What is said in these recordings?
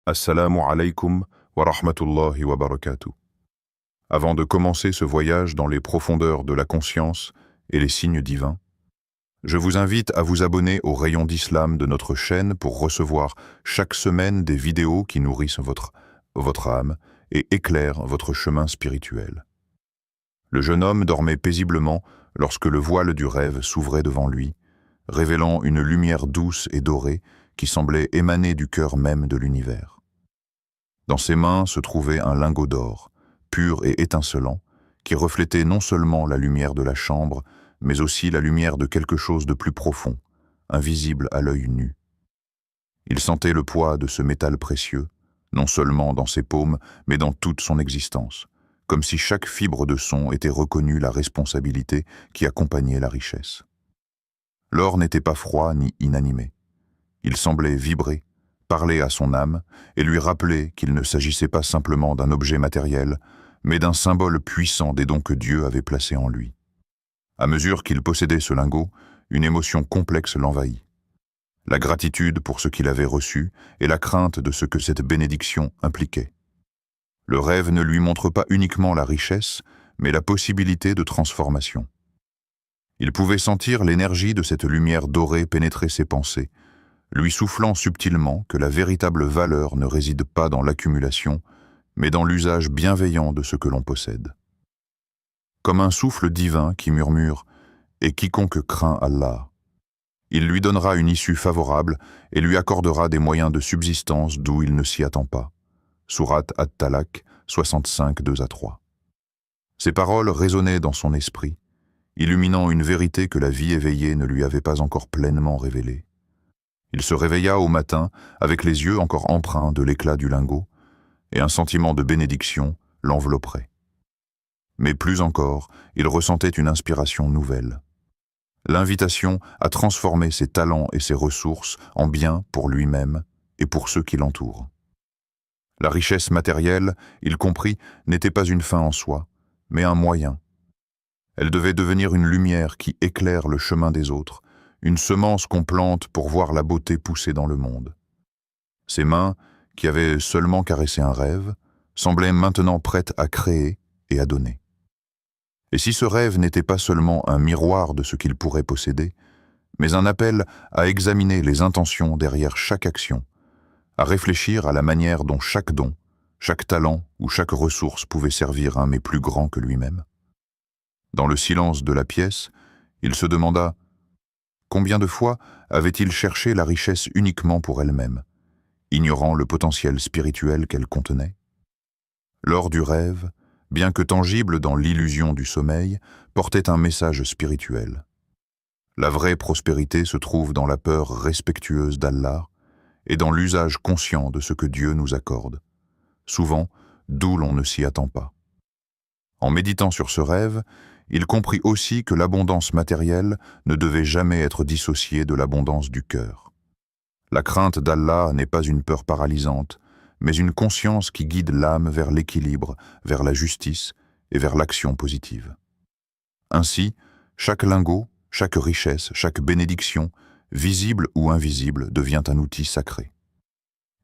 Assalamu alaikum wa rahmatullahi wa barakatuh. Avant de commencer ce voyage dans les profondeurs de la conscience et les signes divins, je vous invite à vous abonner au rayon d'islam de notre chaîne pour recevoir chaque semaine des vidéos qui nourrissent votre âme et éclairent votre chemin spirituel. Le jeune homme dormait paisiblement lorsque le voile du rêve s'ouvrait devant lui, révélant une lumière douce et dorée qui semblait émaner du cœur même de l'univers. Dans ses mains se trouvait un lingot d'or, pur et étincelant, qui reflétait non seulement la lumière de la chambre, mais aussi la lumière de quelque chose de plus profond, invisible à l'œil nu. Il sentait le poids de ce métal précieux, non seulement dans ses paumes, mais dans toute son existence, comme si chaque fibre de son était reconnue la responsabilité qui accompagnait la richesse. L'or n'était pas froid ni inanimé. Il semblait vibrer, parler à son âme et lui rappeler qu'il ne s'agissait pas simplement d'un objet matériel, mais d'un symbole puissant des dons que Dieu avait placés en lui. À mesure qu'il possédait ce lingot, une émotion complexe l'envahit. La gratitude pour ce qu'il avait reçu et la crainte de ce que cette bénédiction impliquait. Le rêve ne lui montre pas uniquement la richesse, mais la possibilité de transformation. Il pouvait sentir l'énergie de cette lumière dorée pénétrer ses pensées, lui soufflant subtilement que la véritable valeur ne réside pas dans l'accumulation, mais dans l'usage bienveillant de ce que l'on possède. Comme un souffle divin qui murmure « Et quiconque craint Allah », il lui donnera une issue favorable et lui accordera des moyens de subsistance d'où il ne s'y attend pas. Sourate At-Talaq 65, 2-3. Ces paroles résonnaient dans son esprit, illuminant une vérité que la vie éveillée ne lui avait pas encore pleinement révélée. Il se réveilla au matin avec les yeux encore empreints de l'éclat du lingot, et un sentiment de bénédiction l'envelopperait. Mais plus encore, il ressentait une inspiration nouvelle. L'invitation à transformer ses talents et ses ressources en biens pour lui-même et pour ceux qui l'entourent. La richesse matérielle, il comprit, n'était pas une fin en soi, mais un moyen. Elle devait devenir une lumière qui éclaire le chemin des autres, une semence qu'on plante pour voir la beauté pousser dans le monde. Ses mains, qui avaient seulement caressé un rêve, semblaient maintenant prêtes à créer et à donner. Et si ce rêve n'était pas seulement un miroir de ce qu'il pourrait posséder, mais un appel à examiner les intentions derrière chaque action, à réfléchir à la manière dont chaque don, chaque talent ou chaque ressource pouvait servir un mais plus grand que lui-même. Dans le silence de la pièce, il se demanda combien de fois avait-il cherché la richesse uniquement pour elle-même, ignorant le potentiel spirituel qu'elle contenait? L'or du rêve, bien que tangible dans l'illusion du sommeil, portait un message spirituel. La vraie prospérité se trouve dans la peur respectueuse d'Allah et dans l'usage conscient de ce que Dieu nous accorde, souvent d'où l'on ne s'y attend pas. En méditant sur ce rêve, il comprit aussi que l'abondance matérielle ne devait jamais être dissociée de l'abondance du cœur. La crainte d'Allah n'est pas une peur paralysante, mais une conscience qui guide l'âme vers l'équilibre, vers la justice et vers l'action positive. Ainsi, chaque lingot, chaque richesse, chaque bénédiction, visible ou invisible, devient un outil sacré.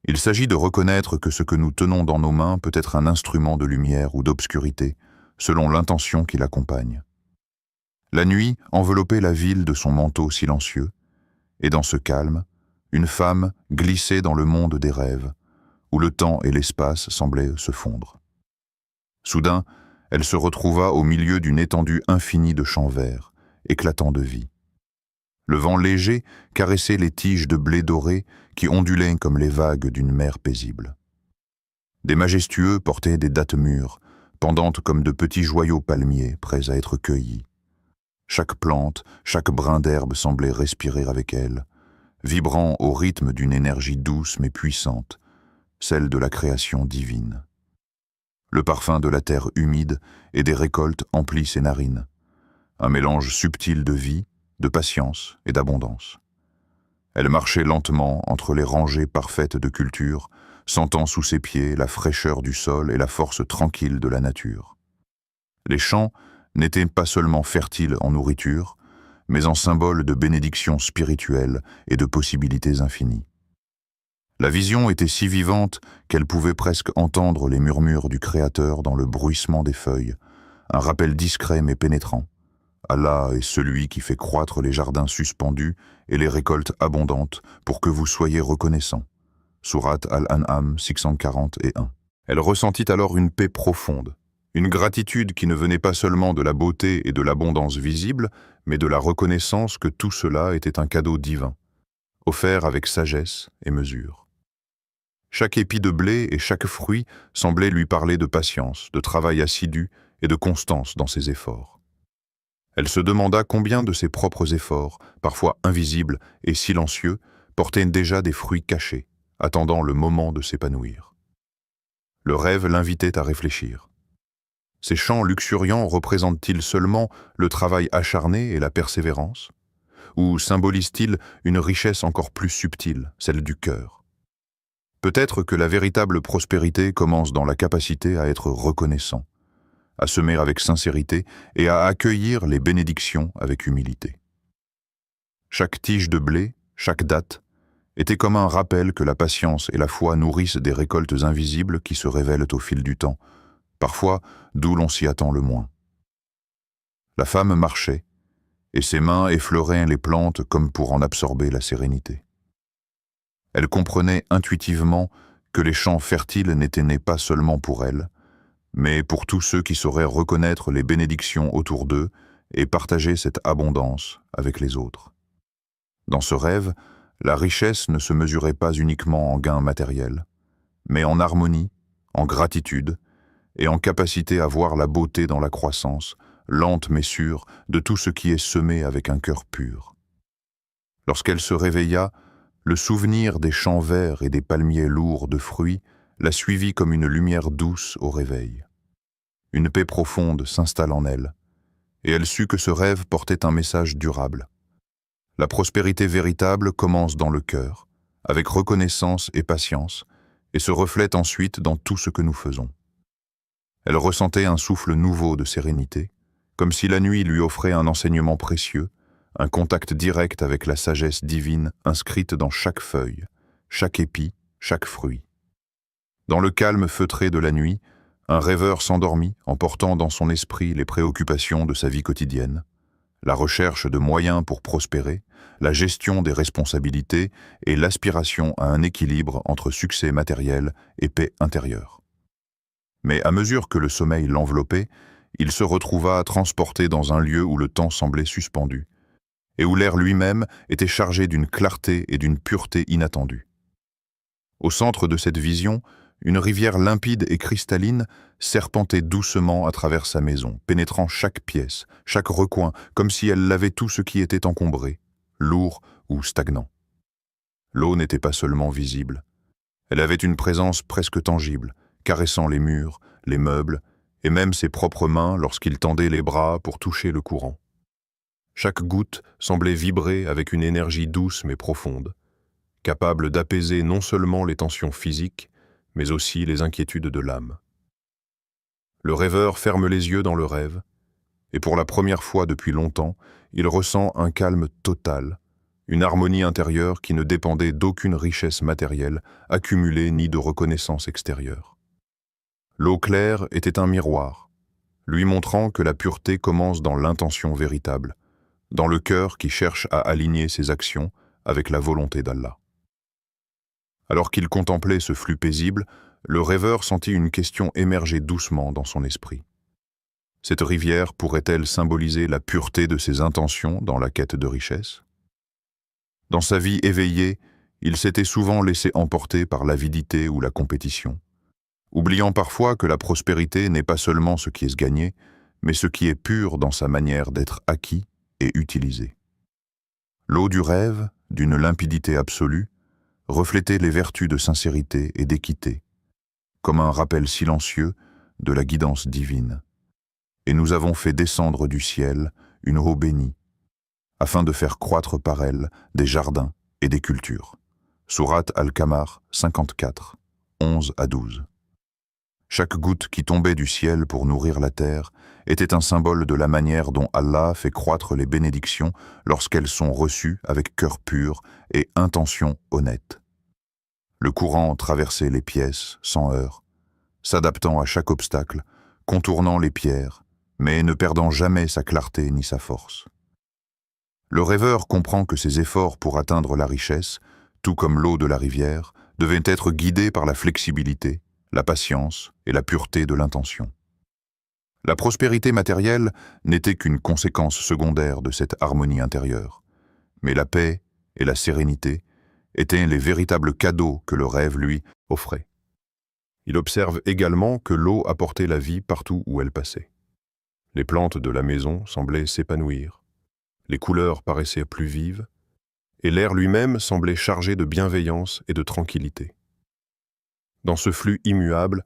Il s'agit de reconnaître que ce que nous tenons dans nos mains peut être un instrument de lumière ou d'obscurité, selon l'intention qui l'accompagne. La nuit enveloppait la ville de son manteau silencieux, et dans ce calme, une femme glissait dans le monde des rêves, où le temps et l'espace semblaient se fondre. Soudain, elle se retrouva au milieu d'une étendue infinie de champs verts, éclatants de vie. Le vent léger caressait les tiges de blé doré qui ondulaient comme les vagues d'une mer paisible. Des majestueux portaient des dattes mûres, pendantes comme de petits joyaux palmiers prêts à être cueillis. Chaque plante, chaque brin d'herbe semblait respirer avec elle, vibrant au rythme d'une énergie douce mais puissante, celle de la création divine. Le parfum de la terre humide et des récoltes emplit ses narines, un mélange subtil de vie, de patience et d'abondance. Elle marchait lentement entre les rangées parfaites de cultures, sentant sous ses pieds la fraîcheur du sol et la force tranquille de la nature. Les champs n'étaient pas seulement fertiles en nourriture, mais en symbole de bénédiction spirituelle et de possibilités infinies. La vision était si vivante qu'elle pouvait presque entendre les murmures du Créateur dans le bruissement des feuilles, un rappel discret mais pénétrant. Allah est celui qui fait croître les jardins suspendus et les récoltes abondantes pour que vous soyez reconnaissants. Sourate Al-An'am 641. Elle ressentit alors une paix profonde, une gratitude qui ne venait pas seulement de la beauté et de l'abondance visible, mais de la reconnaissance que tout cela était un cadeau divin, offert avec sagesse et mesure. Chaque épi de blé et chaque fruit semblait lui parler de patience, de travail assidu et de constance dans ses efforts. Elle se demanda combien de ses propres efforts, parfois invisibles et silencieux, portaient déjà des fruits cachés, attendant le moment de s'épanouir. Le rêve l'invitait à réfléchir. Ces champs luxuriants représentent-ils seulement le travail acharné et la persévérance? Ou symbolisent-ils une richesse encore plus subtile, celle du cœur? Peut-être que la véritable prospérité commence dans la capacité à être reconnaissant, à semer avec sincérité et à accueillir les bénédictions avec humilité. Chaque tige de blé, chaque datte, était comme un rappel que la patience et la foi nourrissent des récoltes invisibles qui se révèlent au fil du temps, parfois d'où l'on s'y attend le moins. La femme marchait, et ses mains effleuraient les plantes comme pour en absorber la sérénité. Elle comprenait intuitivement que les champs fertiles n'étaient nés pas seulement pour elle, mais pour tous ceux qui sauraient reconnaître les bénédictions autour d'eux et partager cette abondance avec les autres. Dans ce rêve, la richesse ne se mesurait pas uniquement en gains matériels, mais en harmonie, en gratitude et en capacité à voir la beauté dans la croissance, lente mais sûre, de tout ce qui est semé avec un cœur pur. Lorsqu'elle se réveilla, le souvenir des champs verts et des palmiers lourds de fruits la suivit comme une lumière douce au réveil. Une paix profonde s'installe en elle, et elle sut que ce rêve portait un message durable. La prospérité véritable commence dans le cœur, avec reconnaissance et patience, et se reflète ensuite dans tout ce que nous faisons. Elle ressentait un souffle nouveau de sérénité, comme si la nuit lui offrait un enseignement précieux, un contact direct avec la sagesse divine inscrite dans chaque feuille, chaque épi, chaque fruit. Dans le calme feutré de la nuit, un rêveur s'endormit en portant dans son esprit les préoccupations de sa vie quotidienne, la recherche de moyens pour prospérer, la gestion des responsabilités et l'aspiration à un équilibre entre succès matériel et paix intérieure. Mais à mesure que le sommeil l'enveloppait, il se retrouva transporté dans un lieu où le temps semblait suspendu, et où l'air lui-même était chargé d'une clarté et d'une pureté inattendues. Au centre de cette vision, une rivière limpide et cristalline serpentait doucement à travers sa maison, pénétrant chaque pièce, chaque recoin, comme si elle lavait tout ce qui était encombré, lourd ou stagnant. L'eau n'était pas seulement visible, elle avait une présence presque tangible, caressant les murs, les meubles, et même ses propres mains lorsqu'il tendait les bras pour toucher le courant. Chaque goutte semblait vibrer avec une énergie douce mais profonde, capable d'apaiser non seulement les tensions physiques, mais aussi les inquiétudes de l'âme. Le rêveur ferme les yeux dans le rêve, et pour la première fois depuis longtemps, il ressent un calme total, une harmonie intérieure qui ne dépendait d'aucune richesse matérielle accumulée ni de reconnaissance extérieure. L'eau claire était un miroir, lui montrant que la pureté commence dans l'intention véritable, dans le cœur qui cherche à aligner ses actions avec la volonté d'Allah. Alors qu'il contemplait ce flux paisible, le rêveur sentit une question émerger doucement dans son esprit. Cette rivière pourrait-elle symboliser la pureté de ses intentions dans la quête de richesse? Dans sa vie éveillée, il s'était souvent laissé emporter par l'avidité ou la compétition, oubliant parfois que la prospérité n'est pas seulement ce qui est gagné, mais ce qui est pur dans sa manière d'être acquis et utilisé. L'eau du rêve, d'une limpidité absolue, reflétait les vertus de sincérité et d'équité, comme un rappel silencieux de la guidance divine. Et nous avons fait descendre du ciel une eau bénie, afin de faire croître par elle des jardins et des cultures. Sourate Al-Qamar 54, 11 à 12. Chaque goutte qui tombait du ciel pour nourrir la terre était un symbole de la manière dont Allah fait croître les bénédictions lorsqu'elles sont reçues avec cœur pur et intention honnête. Le courant traversait les pièces sans heurts, s'adaptant à chaque obstacle, contournant les pierres, mais ne perdant jamais sa clarté ni sa force. Le rêveur comprend que ses efforts pour atteindre la richesse, tout comme l'eau de la rivière, devaient être guidés par la flexibilité, la patience et la pureté de l'intention. La prospérité matérielle n'était qu'une conséquence secondaire de cette harmonie intérieure, mais la paix et la sérénité étaient les véritables cadeaux que le rêve, lui, offrait. Il observe également que l'eau apportait la vie partout où elle passait. Les plantes de la maison semblaient s'épanouir, les couleurs paraissaient plus vives, et l'air lui-même semblait chargé de bienveillance et de tranquillité. Dans ce flux immuable,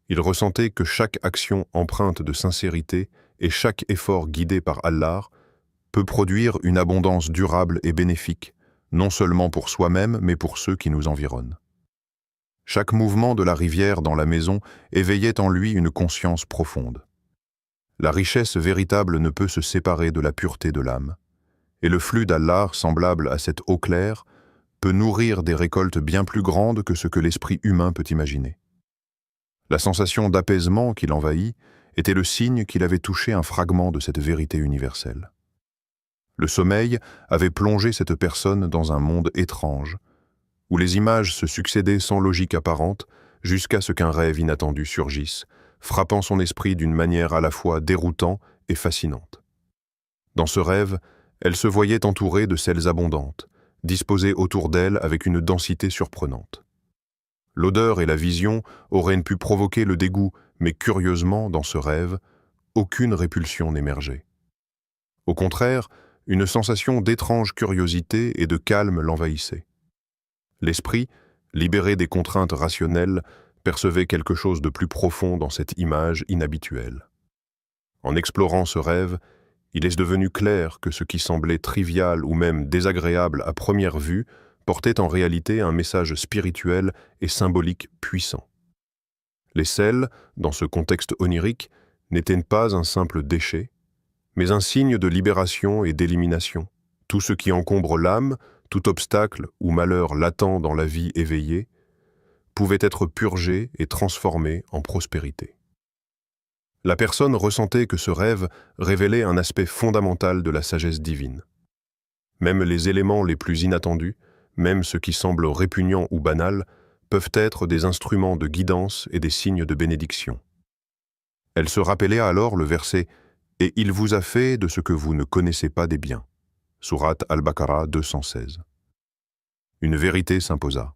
il ressentait que chaque action empreinte de sincérité et chaque effort guidé par Allah peut produire une abondance durable et bénéfique, non seulement pour soi-même, mais pour ceux qui nous environnent. Chaque mouvement de la rivière dans la maison éveillait en lui une conscience profonde. La richesse véritable ne peut se séparer de la pureté de l'âme, et le flux d'Allah, semblable à cette eau claire, peut nourrir des récoltes bien plus grandes que ce que l'esprit humain peut imaginer. La sensation d'apaisement qui l'envahit était le signe qu'il avait touché un fragment de cette vérité universelle. Le sommeil avait plongé cette personne dans un monde étrange, où les images se succédaient sans logique apparente, jusqu'à ce qu'un rêve inattendu surgisse, frappant son esprit d'une manière à la fois déroutante et fascinante. Dans ce rêve, elle se voyait entourée de selles abondantes, disposées autour d'elle avec une densité surprenante. L'odeur et la vision auraient pu provoquer le dégoût, mais curieusement, dans ce rêve, aucune répulsion n'émergeait. Au contraire, une sensation d'étrange curiosité et de calme l'envahissait. L'esprit, libéré des contraintes rationnelles, percevait quelque chose de plus profond dans cette image inhabituelle. En explorant ce rêve, il est devenu clair que ce qui semblait trivial ou même désagréable à première vue portait en réalité un message spirituel et symbolique puissant. Les sels, dans ce contexte onirique, n'étaient pas un simple déchet, mais un signe de libération et d'élimination. Tout ce qui encombre l'âme, tout obstacle ou malheur latent dans la vie éveillée, pouvait être purgé et transformé en prospérité. La personne ressentait que ce rêve révélait un aspect fondamental de la sagesse divine. Même les éléments les plus inattendus, même ceux qui semblent répugnants ou banals, peuvent être des instruments de guidance et des signes de bénédiction. Elle se rappelait alors le verset « Et il vous a fait de ce que vous ne connaissez pas des biens » Sourate Al-Baqarah 216. Une vérité s'imposa.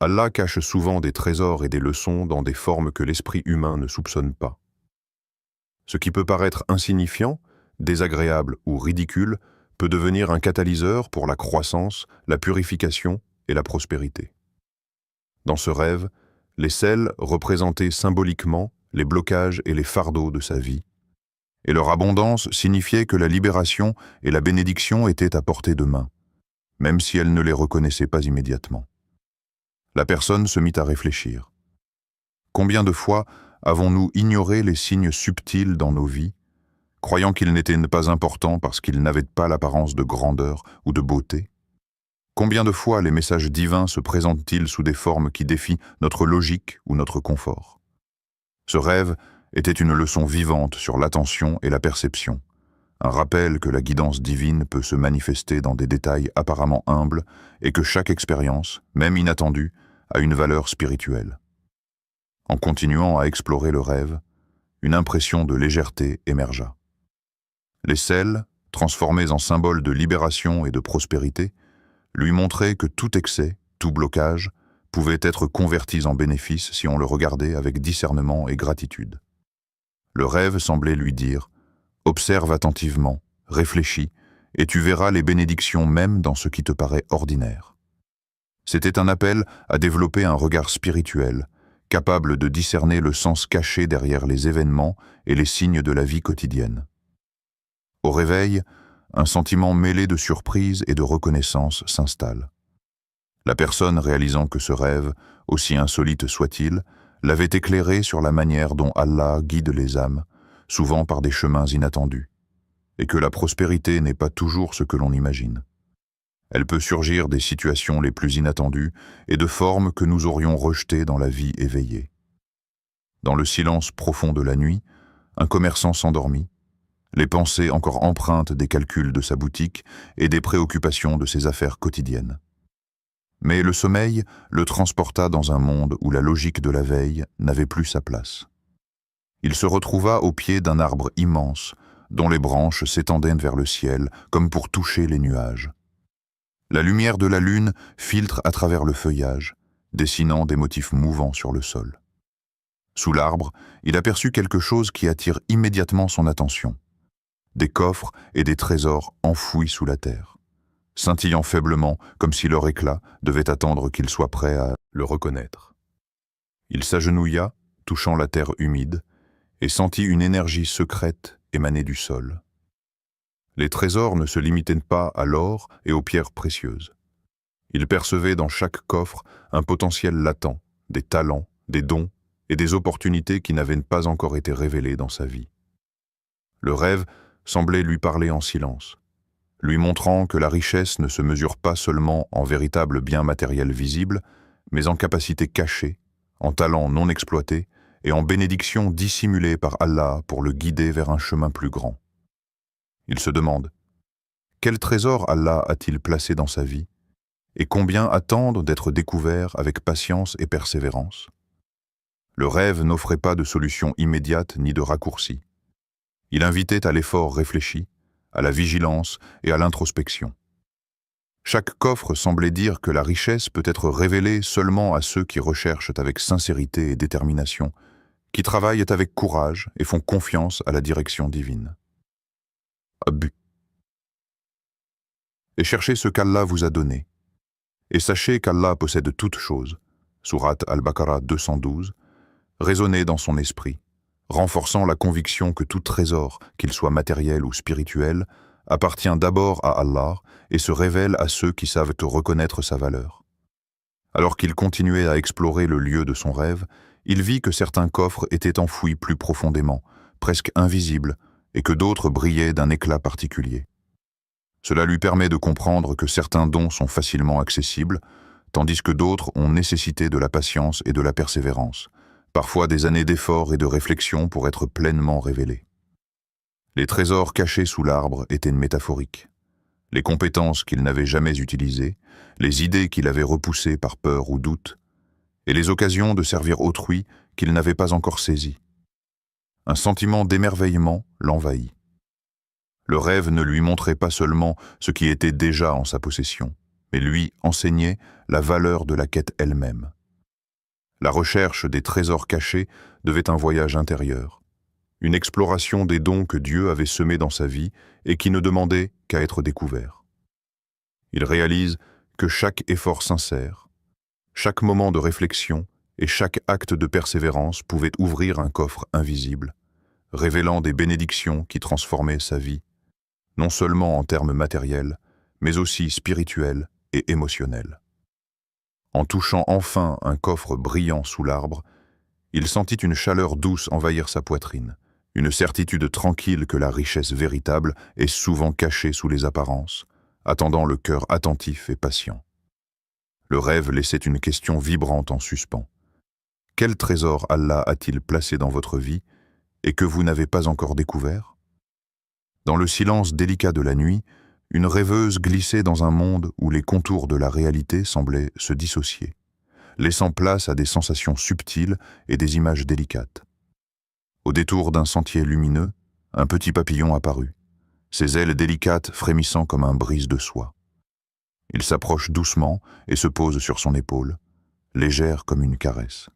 Allah cache souvent des trésors et des leçons dans des formes que l'esprit humain ne soupçonne pas. Ce qui peut paraître insignifiant, désagréable ou ridicule peut devenir un catalyseur pour la croissance, la purification et la prospérité. Dans ce rêve, les sels représentaient symboliquement les blocages et les fardeaux de sa vie, et leur abondance signifiait que la libération et la bénédiction étaient à portée de main, même si elle ne les reconnaissait pas immédiatement. La personne se mit à réfléchir. Combien de fois avons-nous ignoré les signes subtils dans nos vies, croyant qu'ils n'étaient pas importants parce qu'ils n'avaient pas l'apparence de grandeur ou de beauté? Combien de fois les messages divins se présentent-ils sous des formes qui défient notre logique ou notre confort? Ce rêve était une leçon vivante sur l'attention et la perception, un rappel que la guidance divine peut se manifester dans des détails apparemment humbles et que chaque expérience, même inattendue, a une valeur spirituelle. En continuant à explorer le rêve, une impression de légèreté émergea. Les sels, transformés en symboles de libération et de prospérité, lui montraient que tout excès, tout blocage, pouvait être converti en bénéfice si on le regardait avec discernement et gratitude. Le rêve semblait lui dire « Observe attentivement, réfléchis, et tu verras les bénédictions même dans ce qui te paraît ordinaire. » C'était un appel à développer un regard spirituel, capable de discerner le sens caché derrière les événements et les signes de la vie quotidienne. Au réveil, un sentiment mêlé de surprise et de reconnaissance s'installe. La personne réalisant que ce rêve, aussi insolite soit-il, l'avait éclairé sur la manière dont Allah guide les âmes, souvent par des chemins inattendus, et que la prospérité n'est pas toujours ce que l'on imagine. Elle peut surgir des situations les plus inattendues et de formes que nous aurions rejetées dans la vie éveillée. Dans le silence profond de la nuit, un commerçant s'endormit, les pensées encore empreintes des calculs de sa boutique et des préoccupations de ses affaires quotidiennes. Mais le sommeil le transporta dans un monde où la logique de la veille n'avait plus sa place. Il se retrouva au pied d'un arbre immense, dont les branches s'étendaient vers le ciel comme pour toucher les nuages. La lumière de la lune filtre à travers le feuillage, dessinant des motifs mouvants sur le sol. Sous l'arbre, il aperçut quelque chose qui attire immédiatement son attention. Des coffres et des trésors enfouis sous la terre, scintillant faiblement comme si leur éclat devait attendre qu'il soit prêt à le reconnaître. Il s'agenouilla, touchant la terre humide, et sentit une énergie secrète émaner du sol. Les trésors ne se limitaient pas à l'or et aux pierres précieuses. Il percevait dans chaque coffre un potentiel latent, des talents, des dons et des opportunités qui n'avaient pas encore été révélés dans sa vie. Le rêve semblait lui parler en silence, lui montrant que la richesse ne se mesure pas seulement en véritables biens matériels visibles, mais en capacités cachées, en talents non exploités et en bénédictions dissimulées par Allah pour le guider vers un chemin plus grand. Il se demande, quel trésor Allah a-t-il placé dans sa vie et combien attendent d'être découverts avec patience et persévérance? Le rêve n'offrait pas de solution immédiate ni de raccourci. Il invitait à l'effort réfléchi, à la vigilance et à l'introspection. Chaque coffre semblait dire que la richesse peut être révélée seulement à ceux qui recherchent avec sincérité et détermination, qui travaillent avec courage et font confiance à la direction divine. Abus. Et cherchez ce qu'Allah vous a donné. Et sachez qu'Allah possède toutes choses. Sourate Al-Baqarah 212, résonnez dans son esprit, renforçant la conviction que tout trésor, qu'il soit matériel ou spirituel, appartient d'abord à Allah et se révèle à ceux qui savent reconnaître sa valeur. Alors qu'il continuait à explorer le lieu de son rêve, il vit que certains coffres étaient enfouis plus profondément, presque invisibles, et que d'autres brillaient d'un éclat particulier. Cela lui permet de comprendre que certains dons sont facilement accessibles, tandis que d'autres ont nécessité de la patience et de la persévérance, parfois des années d'efforts et de réflexion pour être pleinement révélés. Les trésors cachés sous l'arbre étaient métaphoriques. Les compétences qu'il n'avait jamais utilisées, les idées qu'il avait repoussées par peur ou doute, et les occasions de servir autrui qu'il n'avait pas encore saisies. Un sentiment d'émerveillement l'envahit. Le rêve ne lui montrait pas seulement ce qui était déjà en sa possession, mais lui enseignait la valeur de la quête elle-même. La recherche des trésors cachés devait un voyage intérieur, une exploration des dons que Dieu avait semés dans sa vie et qui ne demandaient qu'à être découverts. Il réalise que chaque effort sincère, chaque moment de réflexion et chaque acte de persévérance pouvait ouvrir un coffre invisible, révélant des bénédictions qui transformaient sa vie, non seulement en termes matériels, mais aussi spirituels et émotionnels. En touchant enfin un coffre brillant sous l'arbre, il sentit une chaleur douce envahir sa poitrine, une certitude tranquille que la richesse véritable est souvent cachée sous les apparences, attendant le cœur attentif et patient. Le rêve laissait une question vibrante en suspens. Quel trésor Allah a-t-il placé dans votre vie et que vous n'avez pas encore découvert? Dans le silence délicat de la nuit, une rêveuse glissait dans un monde où les contours de la réalité semblaient se dissocier, laissant place à des sensations subtiles et des images délicates. Au détour d'un sentier lumineux, un petit papillon apparut, ses ailes délicates frémissant comme un brise de soie. Il s'approche doucement et se pose sur son épaule, légère comme une caresse.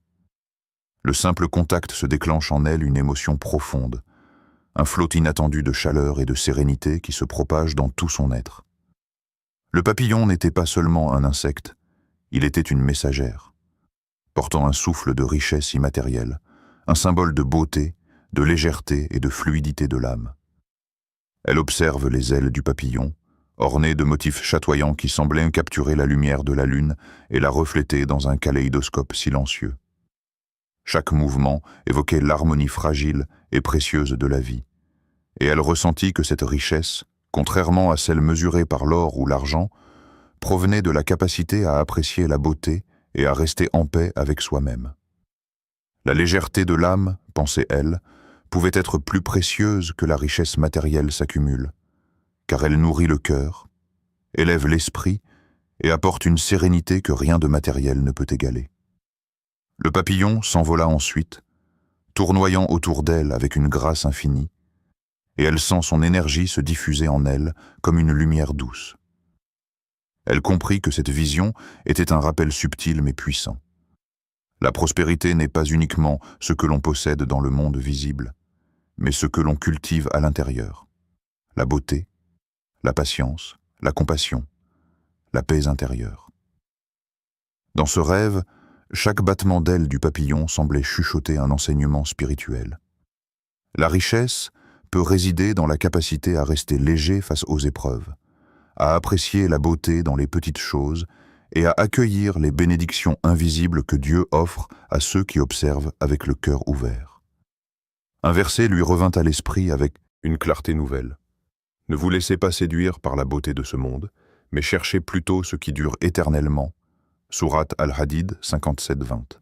Le simple contact se déclenche en elle une émotion profonde, un flot inattendu de chaleur et de sérénité qui se propage dans tout son être. Le papillon n'était pas seulement un insecte, il était une messagère, portant un souffle de richesse immatérielle, un symbole de beauté, de légèreté et de fluidité de l'âme. Elle observe les ailes du papillon, ornées de motifs chatoyants qui semblaient capturer la lumière de la lune et la refléter dans un kaléidoscope silencieux. Chaque mouvement évoquait l'harmonie fragile et précieuse de la vie, et elle ressentit que cette richesse, contrairement à celle mesurée par l'or ou l'argent, provenait de la capacité à apprécier la beauté et à rester en paix avec soi-même. La légèreté de l'âme, pensait-elle, pouvait être plus précieuse que la richesse matérielle s'accumule, car elle nourrit le cœur, élève l'esprit et apporte une sérénité que rien de matériel ne peut égaler. Le papillon s'envola ensuite, tournoyant autour d'elle avec une grâce infinie, et elle sent son énergie se diffuser en elle comme une lumière douce. Elle comprit que cette vision était un rappel subtil mais puissant. La prospérité n'est pas uniquement ce que l'on possède dans le monde visible, mais ce que l'on cultive à l'intérieur. La beauté, la patience, la compassion, la paix intérieure. Dans ce rêve, chaque battement d'aile du papillon semblait chuchoter un enseignement spirituel. La richesse peut résider dans la capacité à rester léger face aux épreuves, à apprécier la beauté dans les petites choses et à accueillir les bénédictions invisibles que Dieu offre à ceux qui observent avec le cœur ouvert. Un verset lui revint à l'esprit avec une clarté nouvelle. Ne vous laissez pas séduire par la beauté de ce monde, mais cherchez plutôt ce qui dure éternellement. Sourate Al-Hadid 57-20.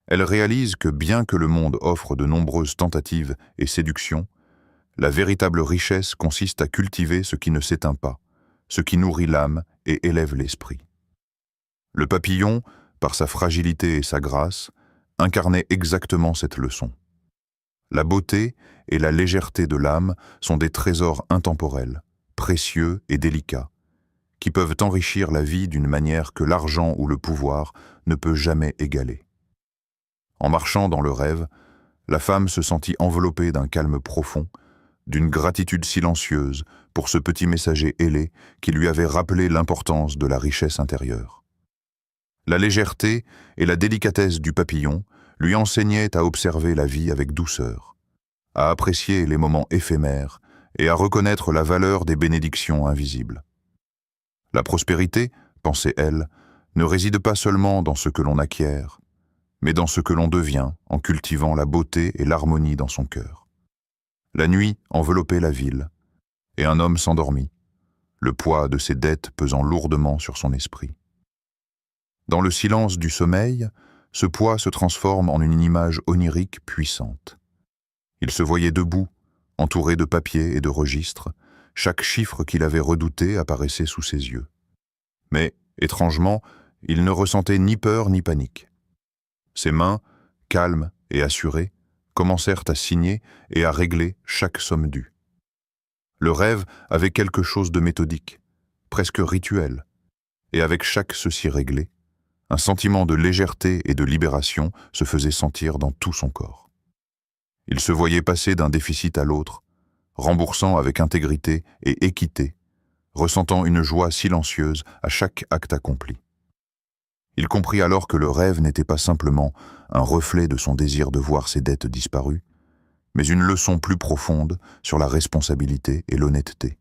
Elle réalise que bien que le monde offre de nombreuses tentatives et séductions, la véritable richesse consiste à cultiver ce qui ne s'éteint pas, ce qui nourrit l'âme et élève l'esprit. Le papillon, par sa fragilité et sa grâce, incarnait exactement cette leçon. La beauté et la légèreté de l'âme sont des trésors intemporels, précieux et délicats, qui peuvent enrichir la vie d'une manière que l'argent ou le pouvoir ne peut jamais égaler. En marchant dans le rêve, la femme se sentit enveloppée d'un calme profond, d'une gratitude silencieuse pour ce petit messager ailé qui lui avait rappelé l'importance de la richesse intérieure. La légèreté et la délicatesse du papillon lui enseignaient à observer la vie avec douceur, à apprécier les moments éphémères et à reconnaître la valeur des bénédictions invisibles. La prospérité, pensait-elle, ne réside pas seulement dans ce que l'on acquiert, mais dans ce que l'on devient en cultivant la beauté et l'harmonie dans son cœur. La nuit enveloppait la ville, et un homme s'endormit, le poids de ses dettes pesant lourdement sur son esprit. Dans le silence du sommeil, ce poids se transforme en une image onirique puissante. Il se voyait debout, entouré de papiers et de registres. Chaque chiffre qu'il avait redouté apparaissait sous ses yeux. Mais, étrangement, il ne ressentait ni peur ni panique. Ses mains, calmes et assurées, commencèrent à signer et à régler chaque somme due. Le rêve avait quelque chose de méthodique, presque rituel, et avec chaque ceci réglé, un sentiment de légèreté et de libération se faisait sentir dans tout son corps. Il se voyait passer d'un déficit à l'autre, remboursant avec intégrité et équité, ressentant une joie silencieuse à chaque acte accompli. Il comprit alors que le rêve n'était pas simplement un reflet de son désir de voir ses dettes disparues, mais une leçon plus profonde sur la responsabilité et l'honnêteté.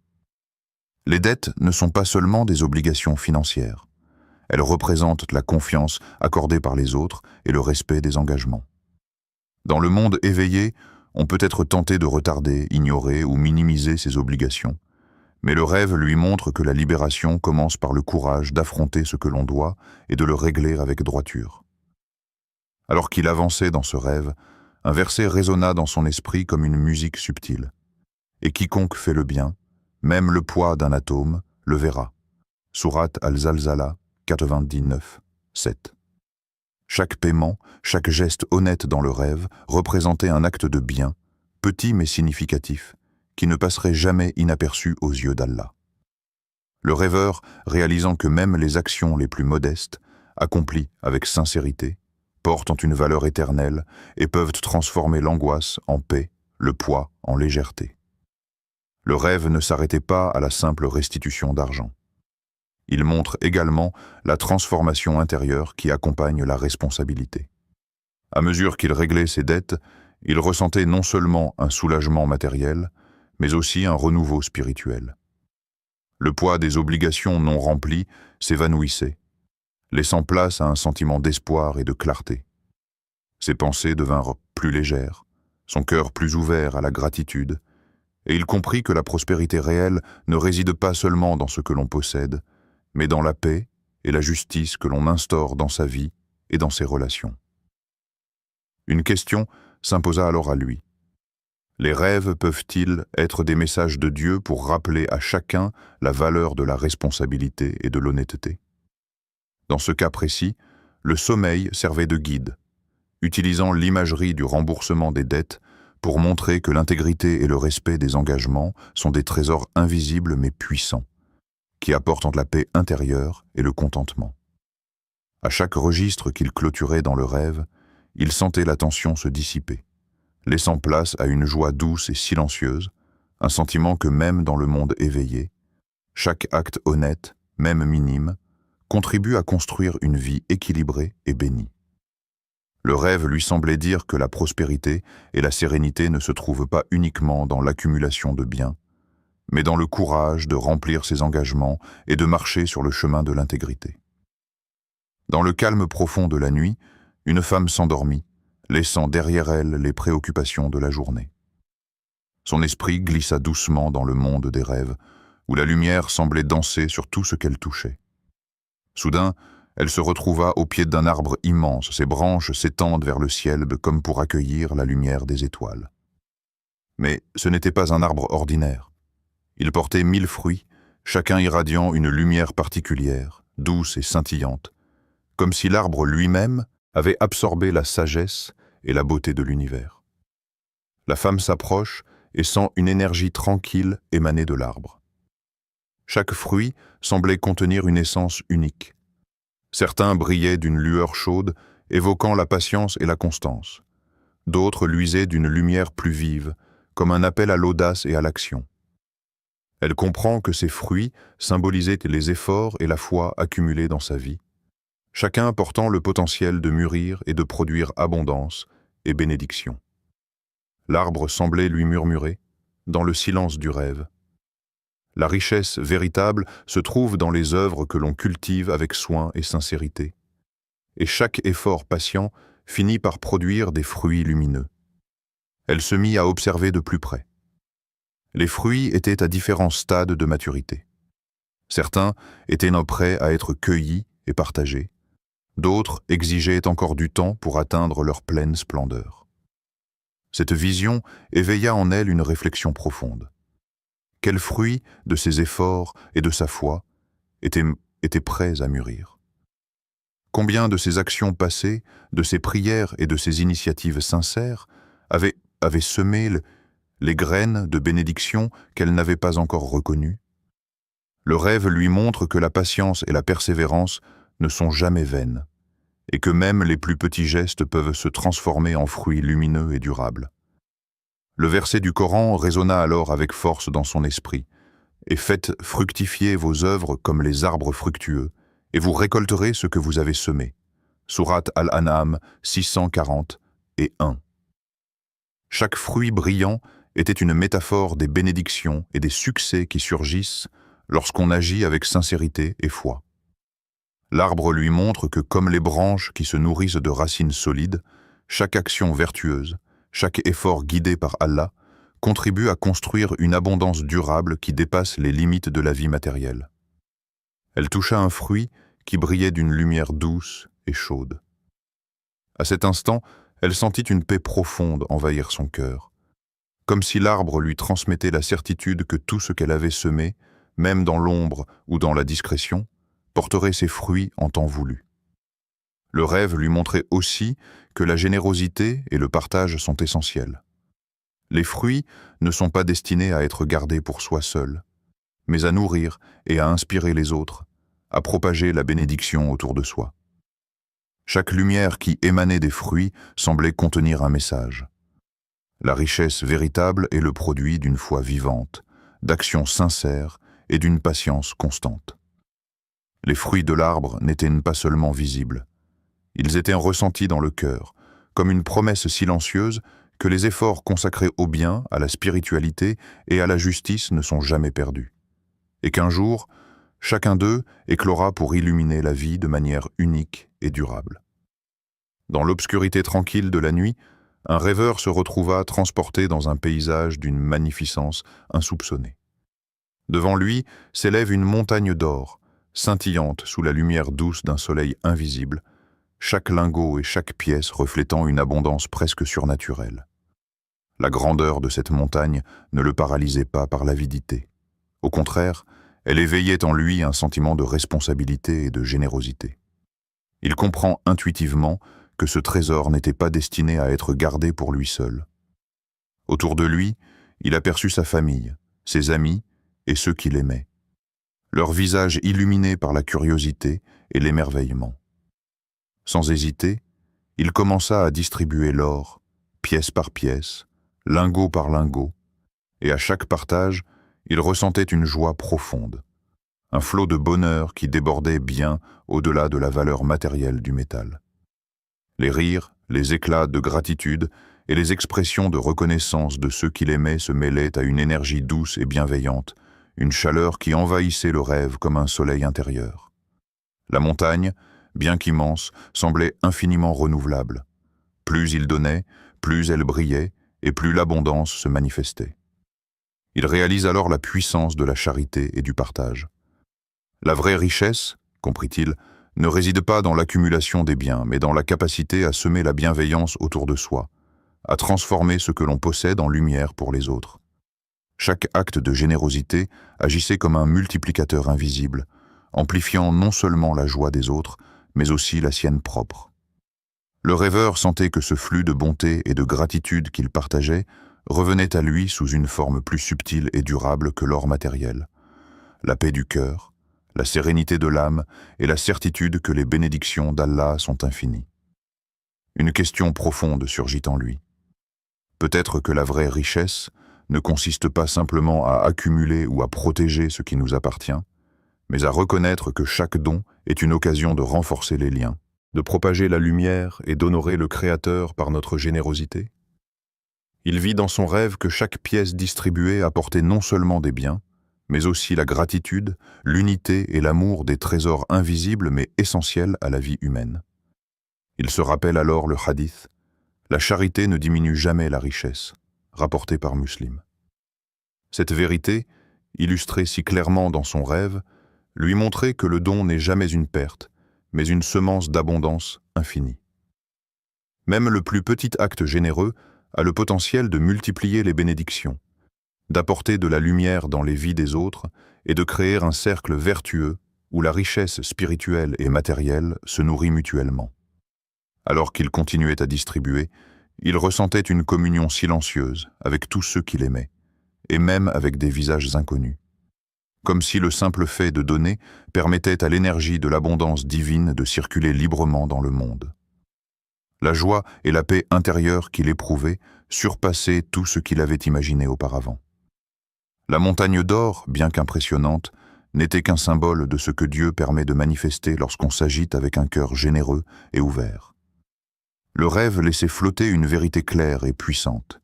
Les dettes ne sont pas seulement des obligations financières. Elles représentent la confiance accordée par les autres et le respect des engagements. Dans le monde éveillé, on peut être tenté de retarder, ignorer ou minimiser ses obligations, mais le rêve lui montre que la libération commence par le courage d'affronter ce que l'on doit et de le régler avec droiture. Alors qu'il avançait dans ce rêve, un verset résonna dans son esprit comme une musique subtile. Et quiconque fait le bien, même le poids d'un atome, le verra. Sourate Al-Zalzala 99, 7. Chaque paiement, chaque geste honnête dans le rêve représentait un acte de bien, petit mais significatif, qui ne passerait jamais inaperçu aux yeux d'Allah. Le rêveur, réalisant que même les actions les plus modestes, accomplies avec sincérité, portent une valeur éternelle et peuvent transformer l'angoisse en paix, le poids en légèreté. Le rêve ne s'arrêtait pas à la simple restitution d'argent. Il montre également la transformation intérieure qui accompagne la responsabilité. À mesure qu'il réglait ses dettes, il ressentait non seulement un soulagement matériel, mais aussi un renouveau spirituel. Le poids des obligations non remplies s'évanouissait, laissant place à un sentiment d'espoir et de clarté. Ses pensées devinrent plus légères, son cœur plus ouvert à la gratitude, et il comprit que la prospérité réelle ne réside pas seulement dans ce que l'on possède, mais dans la paix et la justice que l'on instaure dans sa vie et dans ses relations. Une question s'imposa alors à lui. Les rêves peuvent-ils être des messages de Dieu pour rappeler à chacun la valeur de la responsabilité et de l'honnêteté? Dans ce cas précis, le sommeil servait de guide, utilisant l'imagerie du remboursement des dettes pour montrer que l'intégrité et le respect des engagements sont des trésors invisibles mais puissants, qui apportent la paix intérieure et le contentement. À chaque registre qu'il clôturait dans le rêve, il sentait la tension se dissiper, laissant place à une joie douce et silencieuse, un sentiment que même dans le monde éveillé, chaque acte honnête, même minime, contribue à construire une vie équilibrée et bénie. Le rêve lui semblait dire que la prospérité et la sérénité ne se trouvent pas uniquement dans l'accumulation de biens, mais dans le courage de remplir ses engagements et de marcher sur le chemin de l'intégrité. Dans le calme profond de la nuit, une femme s'endormit, laissant derrière elle les préoccupations de la journée. Son esprit glissa doucement dans le monde des rêves, où la lumière semblait danser sur tout ce qu'elle touchait. Soudain, elle se retrouva au pied d'un arbre immense, ses branches s'étendent vers le ciel comme pour accueillir la lumière des étoiles. Mais ce n'était pas un arbre ordinaire. Il portait 1000 fruits, chacun irradiant une lumière particulière, douce et scintillante, comme si l'arbre lui-même avait absorbé la sagesse et la beauté de l'univers. La femme s'approche et sent une énergie tranquille émaner de l'arbre. Chaque fruit semblait contenir une essence unique. Certains brillaient d'une lueur chaude, évoquant la patience et la constance. D'autres luisaient d'une lumière plus vive, comme un appel à l'audace et à l'action. Elle comprend que ces fruits symbolisaient les efforts et la foi accumulés dans sa vie, chacun portant le potentiel de mûrir et de produire abondance et bénédiction. L'arbre semblait lui murmurer, dans le silence du rêve. La richesse véritable se trouve dans les œuvres que l'on cultive avec soin et sincérité, et chaque effort patient finit par produire des fruits lumineux. Elle se mit à observer de plus près. Les fruits étaient à différents stades de maturité. Certains étaient prêts à être cueillis et partagés, d'autres exigeaient encore du temps pour atteindre leur pleine splendeur. Cette vision éveilla en elle une réflexion profonde. Quels fruits de ses efforts et de sa foi étaient prêts à mûrir? Combien de ses actions passées, de ses prières et de ses initiatives sincères avaient semé les graines de bénédiction qu'elle n'avait pas encore reconnues? Le rêve lui montre que la patience et la persévérance ne sont jamais vaines, et que même les plus petits gestes peuvent se transformer en fruits lumineux et durables. Le verset du Coran résonna alors avec force dans son esprit. « Et faites fructifier vos œuvres comme les arbres fructueux, et vous récolterez ce que vous avez semé. » Sourate Al-An'am 640 et 1. Chaque fruit brillant était une métaphore des bénédictions et des succès qui surgissent lorsqu'on agit avec sincérité et foi. L'arbre lui montre que comme les branches qui se nourrissent de racines solides, chaque action vertueuse, chaque effort guidé par Allah, contribue à construire une abondance durable qui dépasse les limites de la vie matérielle. Elle toucha un fruit qui brillait d'une lumière douce et chaude. À cet instant, elle sentit une paix profonde envahir son cœur, comme si l'arbre lui transmettait la certitude que tout ce qu'elle avait semé, même dans l'ombre ou dans la discrétion, porterait ses fruits en temps voulu. Le rêve lui montrait aussi que la générosité et le partage sont essentiels. Les fruits ne sont pas destinés à être gardés pour soi seul, mais à nourrir et à inspirer les autres, à propager la bénédiction autour de soi. Chaque lumière qui émanait des fruits semblait contenir un message. La richesse véritable est le produit d'une foi vivante, d'actions sincères et d'une patience constante. Les fruits de l'arbre n'étaient pas seulement visibles. Ils étaient ressentis dans le cœur, comme une promesse silencieuse que les efforts consacrés au bien, à la spiritualité et à la justice ne sont jamais perdus, et qu'un jour, chacun d'eux éclora pour illuminer la vie de manière unique et durable. Dans l'obscurité tranquille de la nuit, un rêveur se retrouva transporté dans un paysage d'une magnificence insoupçonnée. Devant lui s'élève une montagne d'or, scintillante sous la lumière douce d'un soleil invisible, chaque lingot et chaque pièce reflétant une abondance presque surnaturelle. La grandeur de cette montagne ne le paralysait pas par l'avidité. Au contraire, elle éveillait en lui un sentiment de responsabilité et de générosité. Il comprend intuitivement que ce trésor n'était pas destiné à être gardé pour lui seul. Autour de lui, il aperçut sa famille, ses amis et ceux qu'il aimait, leurs visages illuminés par la curiosité et l'émerveillement. Sans hésiter, il commença à distribuer l'or, pièce par pièce, lingot par lingot, et à chaque partage, il ressentait une joie profonde, un flot de bonheur qui débordait bien au-delà de la valeur matérielle du métal. Les rires, les éclats de gratitude et les expressions de reconnaissance de ceux qu'il aimait se mêlaient à une énergie douce et bienveillante, une chaleur qui envahissait le rêve comme un soleil intérieur. La montagne, bien qu'immense, semblait infiniment renouvelable. Plus il donnait, plus elle brillait, et plus l'abondance se manifestait. Il réalise alors la puissance de la charité et du partage. La vraie richesse, comprit-il, ne réside pas dans l'accumulation des biens, mais dans la capacité à semer la bienveillance autour de soi, à transformer ce que l'on possède en lumière pour les autres. Chaque acte de générosité agissait comme un multiplicateur invisible, amplifiant non seulement la joie des autres, mais aussi la sienne propre. Le rêveur sentait que ce flux de bonté et de gratitude qu'il partageait revenait à lui sous une forme plus subtile et durable que l'or matériel. La paix du cœur, la sérénité de l'âme et la certitude que les bénédictions d'Allah sont infinies. Une question profonde surgit en lui. Peut-être que la vraie richesse ne consiste pas simplement à accumuler ou à protéger ce qui nous appartient, mais à reconnaître que chaque don est une occasion de renforcer les liens, de propager la lumière et d'honorer le Créateur par notre générosité. Il vit dans son rêve que chaque pièce distribuée apportait non seulement des biens, mais aussi la gratitude, l'unité et l'amour des trésors invisibles mais essentiels à la vie humaine. Il se rappelle alors le hadith « La charité ne diminue jamais la richesse », rapporté par Muslim. Cette vérité, illustrée si clairement dans son rêve, lui montrait que le don n'est jamais une perte, mais une semence d'abondance infinie. Même le plus petit acte généreux a le potentiel de multiplier les bénédictions, d'apporter de la lumière dans les vies des autres et de créer un cercle vertueux où la richesse spirituelle et matérielle se nourrit mutuellement. Alors qu'il continuait à distribuer, il ressentait une communion silencieuse avec tous ceux qu'il aimait, et même avec des visages inconnus. Comme si le simple fait de donner permettait à l'énergie de l'abondance divine de circuler librement dans le monde. La joie et la paix intérieure qu'il éprouvait surpassaient tout ce qu'il avait imaginé auparavant. La montagne d'or, bien qu'impressionnante, n'était qu'un symbole de ce que Dieu permet de manifester lorsqu'on s'agite avec un cœur généreux et ouvert. Le rêve laissait flotter une vérité claire et puissante.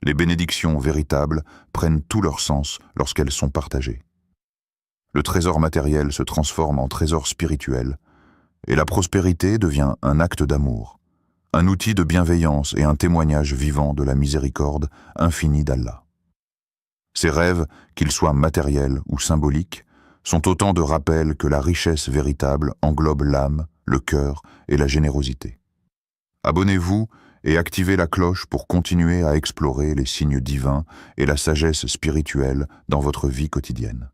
Les bénédictions véritables prennent tout leur sens lorsqu'elles sont partagées. Le trésor matériel se transforme en trésor spirituel, et la prospérité devient un acte d'amour, un outil de bienveillance et un témoignage vivant de la miséricorde infinie d'Allah. Ces rêves, qu'ils soient matériels ou symboliques, sont autant de rappels que la richesse véritable englobe l'âme, le cœur et la générosité. Abonnez-vous et activez la cloche pour continuer à explorer les signes divins et la sagesse spirituelle dans votre vie quotidienne.